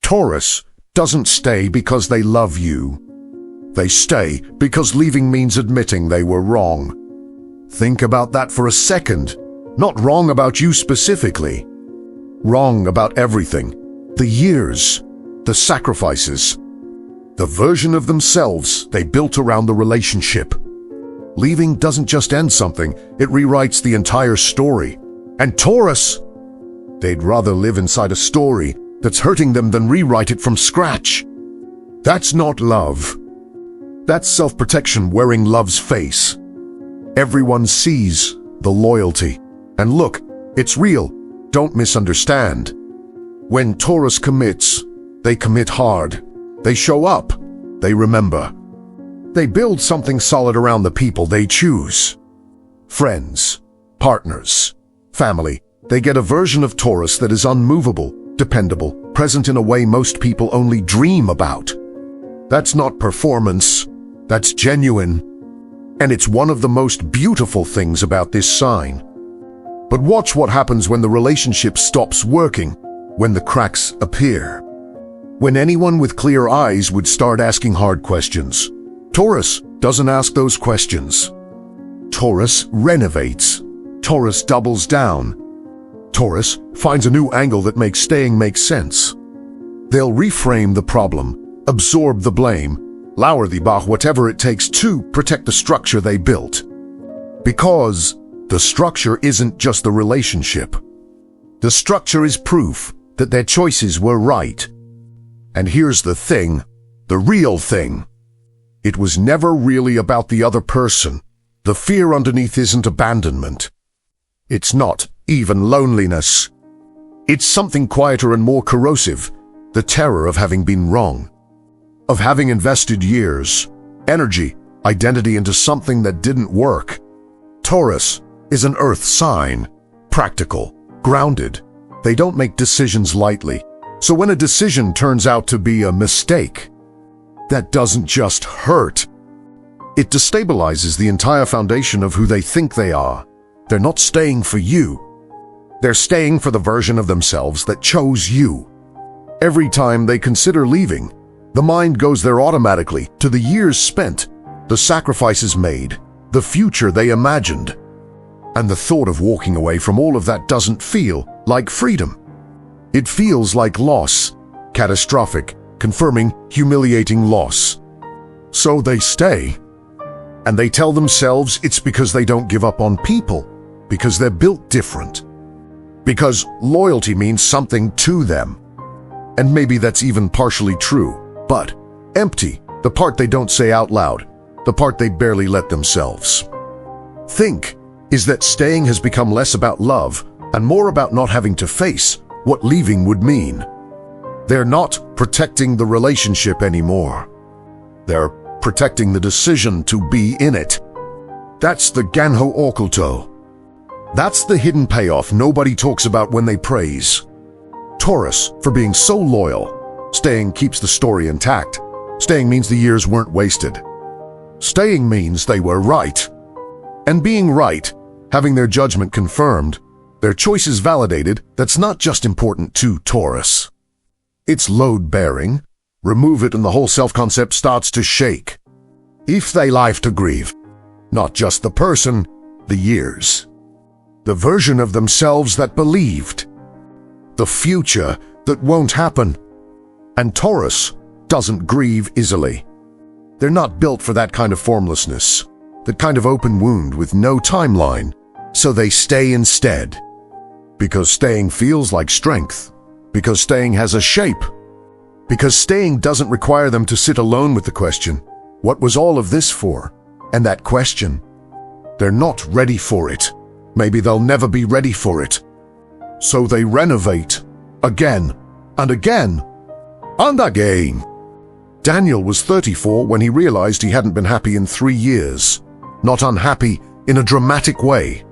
Taurus doesn't stay because they love you. They stay because leaving means admitting they were wrong. Think about that for a second. Not wrong about you specifically. Wrong about everything. The years, the sacrifices, the version of themselves they built around the relationship. Leaving doesn't just end something, it rewrites the entire story. And Taurus, they'd rather live inside a story that's hurting them than rewrite it from scratch. That's not love. That's self-protection wearing love's face. Everyone sees the loyalty. And look, it's real. Don't misunderstand. When Taurus commits, they commit hard. They show up. They remember. They build something solid around the people they choose. Friends, partners, family. They get a version of Taurus that is unmovable, dependable, present in a way most people only dream about. That's not performance. That's genuine. And it's one of the most beautiful things about this sign. But watch what happens when the relationship stops working, when the cracks appear. When anyone with clear eyes would start asking hard questions. Taurus doesn't ask those questions. Taurus renovates. Taurus doubles down. Taurus finds a new angle that makes staying make sense. They'll reframe the problem, absorb the blame, lower the bar, whatever it takes to protect the structure they built. Because the structure isn't just the relationship. The structure is proof that their choices were right. And here's the thing, the real thing. It was never really about the other person. The fear underneath isn't abandonment. It's not even loneliness. It's something quieter and more corrosive, the terror of having been wrong. Of having invested years, energy, identity into something that didn't work. Taurus is an earth sign, practical, grounded. They don't make decisions lightly. So when a decision turns out to be a mistake, that doesn't just hurt. It destabilizes the entire foundation of who they think they are. They're not staying for you. They're staying for the version of themselves that chose you. Every time they consider leaving, the mind goes there automatically to the years spent, the sacrifices made, the future they imagined. And the thought of walking away from all of that doesn't feel like freedom. It feels like loss, catastrophic, confirming, humiliating loss. So they stay. And they tell themselves it's because they don't give up on people, because they're built different. Because loyalty means something to them. And maybe that's even partially true, but empty, the part they don't say out loud, the part they barely let themselves think, is that staying has become less about love and more about not having to face what leaving would mean. They're not protecting the relationship anymore. They're protecting the decision to be in it. That's the ganho occulto. That's the hidden payoff nobody talks about when they praise Taurus for being so loyal. Staying keeps the story intact. Staying means the years weren't wasted. Staying means they were right. And being right, having their judgment confirmed, their choices validated, that's not just important to Taurus. It's load-bearing. Remove it and the whole self-concept starts to shake. If they life to grieve, not just the person, the years. The version of themselves that believed. The future that won't happen. And Taurus doesn't grieve easily. They're not built for that kind of formlessness, that kind of open wound with no timeline, so they stay instead. Because staying feels like strength. Because staying has a shape. Because staying doesn't require them to sit alone with the question, what was all of this for? And that question, they're not ready for it. Maybe they'll never be ready for it. So they renovate, again, and again, and again. Daniel was 34 when he realized he hadn't been happy in 3 years. Not unhappy in a dramatic way.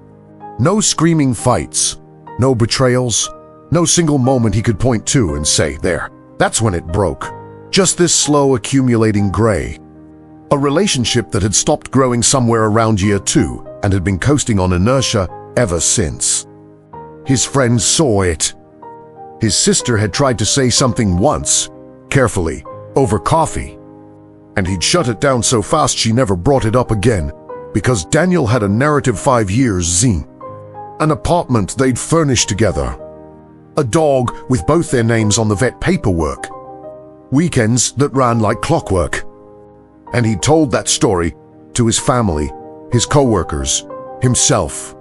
No screaming fights, no betrayals, no single moment he could point to and say, there, that's when it broke. Just this slow accumulating gray. A relationship that had stopped growing somewhere around year 2 and had been coasting on inertia ever since. His friends saw it. His sister had tried to say something once, carefully, over coffee, and he'd shut it down so fast she never brought it up again, because Daniel had a narrative 5 years zine, an apartment they'd furnished together, a dog with both their names on the vet paperwork, weekends that ran like clockwork. And he'd told that story to his family, his co-workers, himself,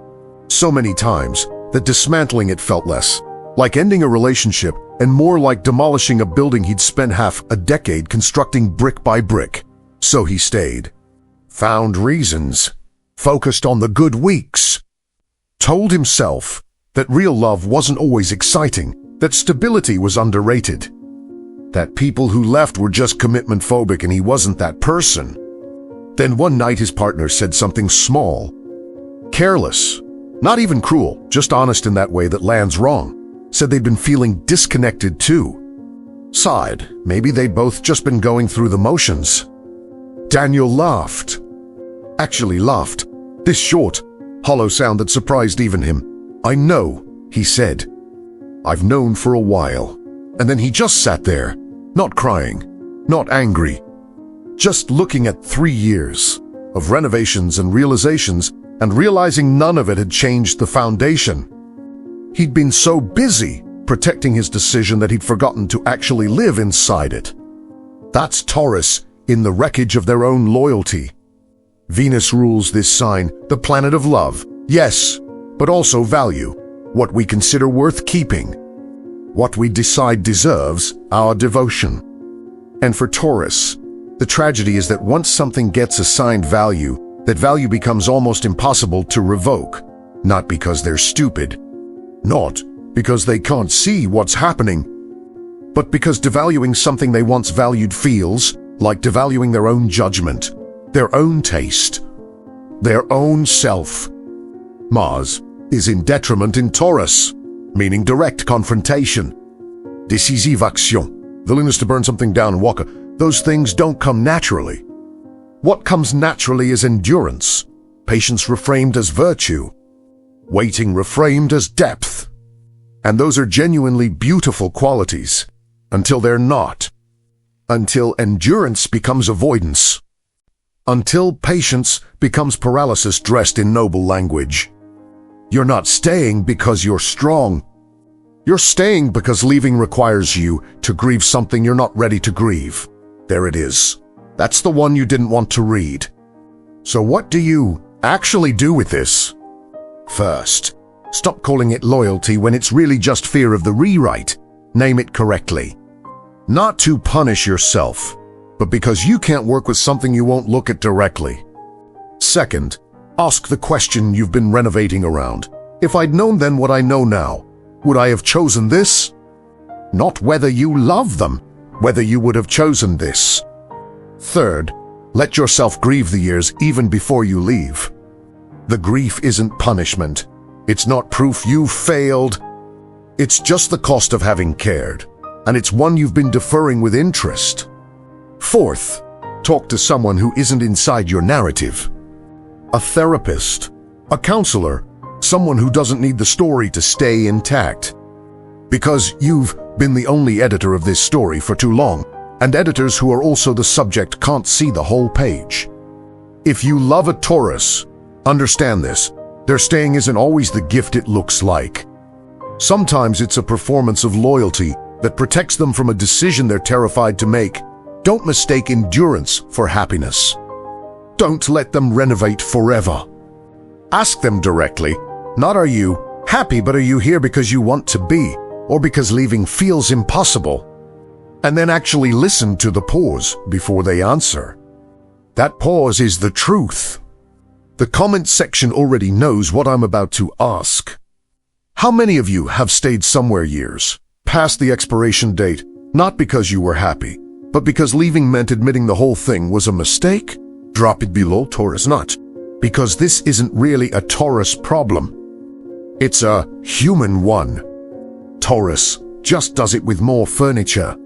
so many times that dismantling it felt less like ending a relationship and more like demolishing a building he'd spent half a decade constructing brick by brick. So he stayed, found reasons, focused on the good weeks, told himself that real love wasn't always exciting, that stability was underrated, that people who left were just commitment phobic and he wasn't that person. Then one night his partner said something small, careless, not even cruel, just honest in that way that lands wrong. Said they'd been feeling disconnected too. Sighed, maybe they'd both just been going through the motions. Daniel laughed. Actually laughed. This short, hollow sound that surprised even him. I know, he said. I've known for a while. And then he just sat there, not crying, not angry, just looking at 3 years of renovations and realizations and realizing none of it had changed the foundation. He'd been so busy protecting his decision that he'd forgotten to actually live inside it. That's Taurus in the wreckage of their own loyalty. Venus rules this sign, the planet of love, yes, but also value, what we consider worth keeping, what we decide deserves our devotion. And for Taurus, the tragedy is that once something gets assigned value, that value becomes almost impossible to revoke, not because they're stupid, not because they can't see what's happening, but because devaluing something they once valued feels like devaluing their own judgment, their own taste, their own self. Mars is in detriment in Taurus, meaning direct confrontation. Décisive action, willingness to burn something down and walk. Those things don't come naturally. What comes naturally is endurance, patience reframed as virtue, waiting reframed as depth. And those are genuinely beautiful qualities, until they're not. Until endurance becomes avoidance. Until patience becomes paralysis dressed in noble language. You're not staying because you're strong. You're staying because leaving requires you to grieve something you're not ready to grieve. There it is. That's the one you didn't want to read. So what do you actually do with this? First, stop calling it loyalty when it's really just fear of the rewrite. Name it correctly. Not to punish yourself, but because you can't work with something you won't look at directly. Second, ask the question you've been renovating around. If I'd known then what I know now, would I have chosen this? Not whether you love them, whether you would have chosen this. Third, let yourself grieve the years even before you leave. The grief isn't punishment. It's not proof you failed. It's just the cost of having cared, and it's one you've been deferring with interest. Fourth, talk to someone who isn't inside your narrative. A therapist, a counselor, someone who doesn't need the story to stay intact. Because you've been the only editor of this story for too long, and editors who are also the subject can't see the whole page. If you love a Taurus, understand this, their staying isn't always the gift it looks like. Sometimes it's a performance of loyalty that protects them from a decision they're terrified to make. Don't mistake endurance for happiness. Don't let them renovate forever. Ask them directly, not are you happy, but are you here because you want to be, or because leaving feels impossible? And then actually listen to the pause before they answer. That pause is the truth. The comment section already knows what I'm about to ask. How many of you have stayed somewhere years, past the expiration date, not because you were happy, but because leaving meant admitting the whole thing was a mistake? Drop it below, Taurus not. Because this isn't really a Taurus problem. It's a human one. Taurus just does it with more furniture.